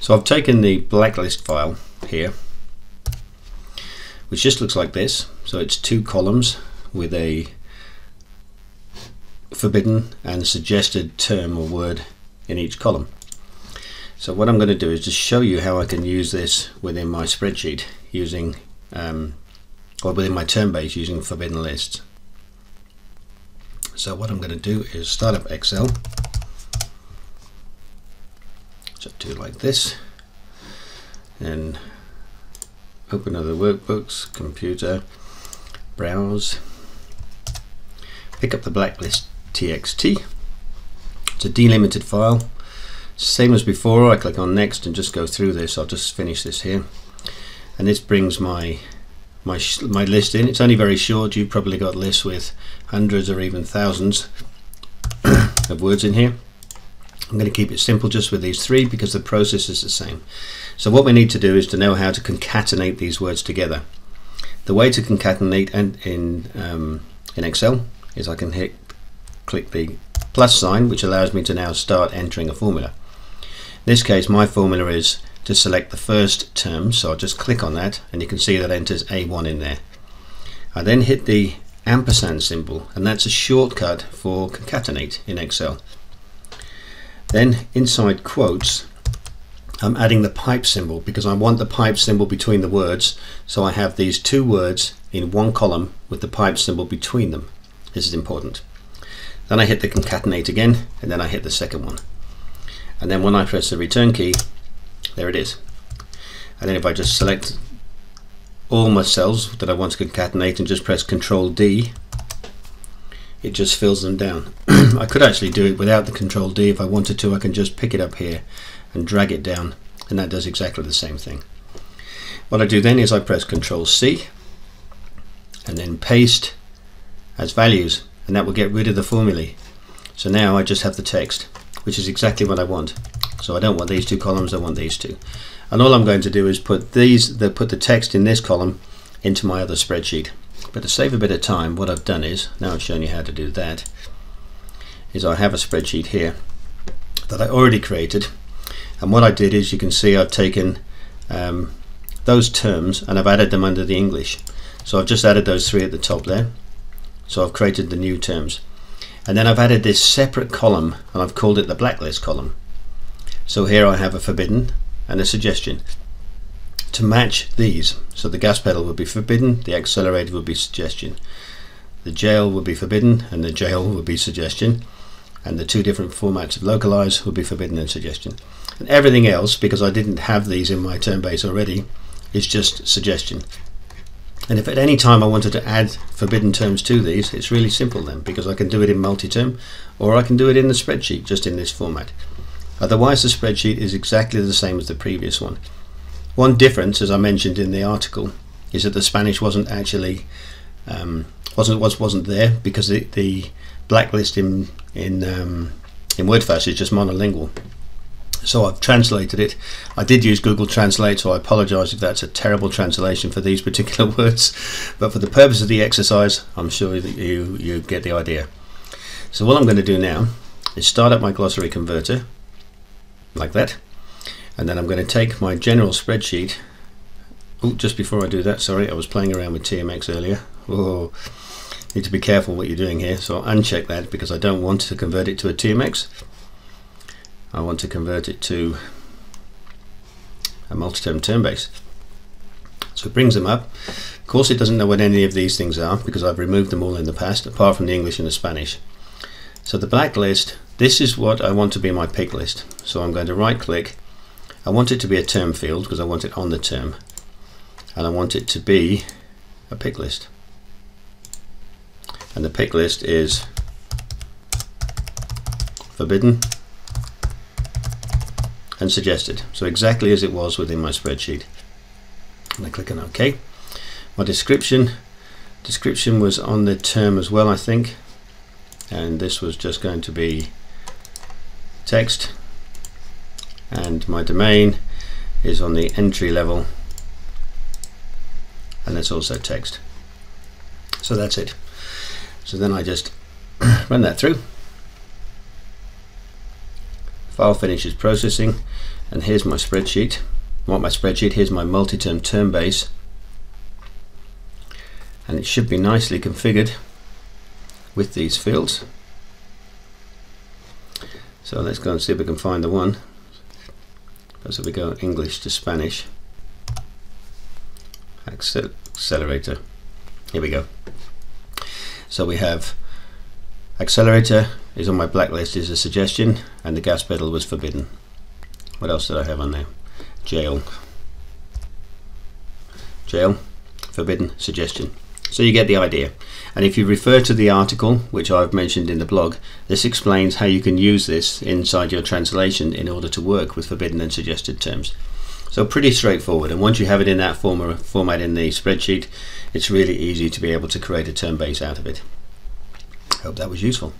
So I've taken the blacklist file here, which just looks like this. So it's 2 columns with a forbidden and suggested term or word in each column. So what I'm going to do is just show you how I can use this within my spreadsheet using or within my term base using forbidden lists. So what I'm going to do is start up Excel. So do it like this, and open other workbooks, computer, browse, pick up the blacklist txt. It's a delimited file, same as before. I click on next and just go through this. I'll just finish this here, and this brings my list in. It's only very short. You've probably got lists with hundreds or even thousands of words in here. I'm going to keep it simple just with these 3 because the process is the same. So what we need to do is to know how to concatenate these words together. The way to concatenate and in Excel is I can click the plus sign, which allows me to now start entering a formula. In this case, my formula is to select the first term, so I'll just click on that, and you can see that enters A1 in there. I then hit the ampersand symbol, and that's a shortcut for concatenate in Excel. Then inside quotes, I'm adding the pipe symbol because I want the pipe symbol between the words, so I have these 2 words in one column with the pipe symbol between them. This is important. Then I hit the concatenate again, and then I hit the second one. And then when I press the return key, there it is. And then if I just select all my cells that I want to concatenate and just press Control D, it just fills them down. I could actually do it without the Control D if I wanted to. I can just pick it up here and drag it down, and that does exactly the same thing. What I do then is I press Control C and then paste as values, and that will get rid of the formulae. So now I just have the text, which is exactly what I want. So I don't want these 2 columns, I want these 2. And all I'm going to do is put the text in this column into my other spreadsheet. But to save a bit of time, what I've done is, now I've shown you how to do that, is I have a spreadsheet here that I already created, and what I did is, you can see I've taken those terms and I've added them under the English. So I've just added those 3 at the top there. So I've created the new terms, and then I've added this separate column and I've called it the blacklist column. So here I have a forbidden and a suggestion to match these. So the gas pedal would be forbidden, the accelerator would be suggestion, the jail would be forbidden and the jail would be suggestion, and the 2 different formats of localize would be forbidden and suggestion. And everything else, because I didn't have these in my term base already, is just suggestion. And if at any time I wanted to add forbidden terms to these, it's really simple then, because I can do it in MultiTerm, or I can do it in the spreadsheet just in this format. Otherwise the spreadsheet is exactly the same as the previous one. One difference, as I mentioned in the article, is that the Spanish wasn't actually wasn't there, because the blacklist in Wordfast is just monolingual. So I've translated it. I did use Google Translate, so I apologize if that's a terrible translation for these particular words, but for the purpose of the exercise, I'm sure that you get the idea. So what I'm going to do now is start up my Glossary Converter like that, and then I'm going to take my general spreadsheet. Oh, just before I do that, sorry, I was playing around with TMX earlier. Oh, need to be careful what you're doing here, so I'll uncheck that because I don't want to convert it to a TMX. I want to convert it to a MultiTerm term base. So it brings them up. Of course it doesn't know what any of these things are because I've removed them all in the past, apart from the English and the Spanish. So the blacklist, this is what I want to be my pick list. So I'm going to right click. I want it to be a term field because I want it on the term, and I want it to be a pick list. And the pick list is forbidden and suggested, so exactly as it was within my spreadsheet. And I click on OK. My description was on the term as well, I think, and this was just going to be text, and my domain is on the entry level, and it's also text. So that's it. So then I just run that through, File finishes processing, and here's my spreadsheet. Here's my multi-term term base, and it should be nicely configured with these fields. So let's go and see if we can find the one. So we go English to Spanish. Accelerator. Here we go. So we have accelerator is on my blacklist, is a suggestion, and the gas pedal was forbidden. What else did I have on there? Jail, forbidden, suggestion. So you get the idea. And if you refer to the article which I've mentioned in the blog, this explains how you can use this inside your translation in order to work with forbidden and suggested terms. So pretty straightforward, and once you have it in that format in the spreadsheet, it's really easy to be able to create a term base out of it. Hope that was useful.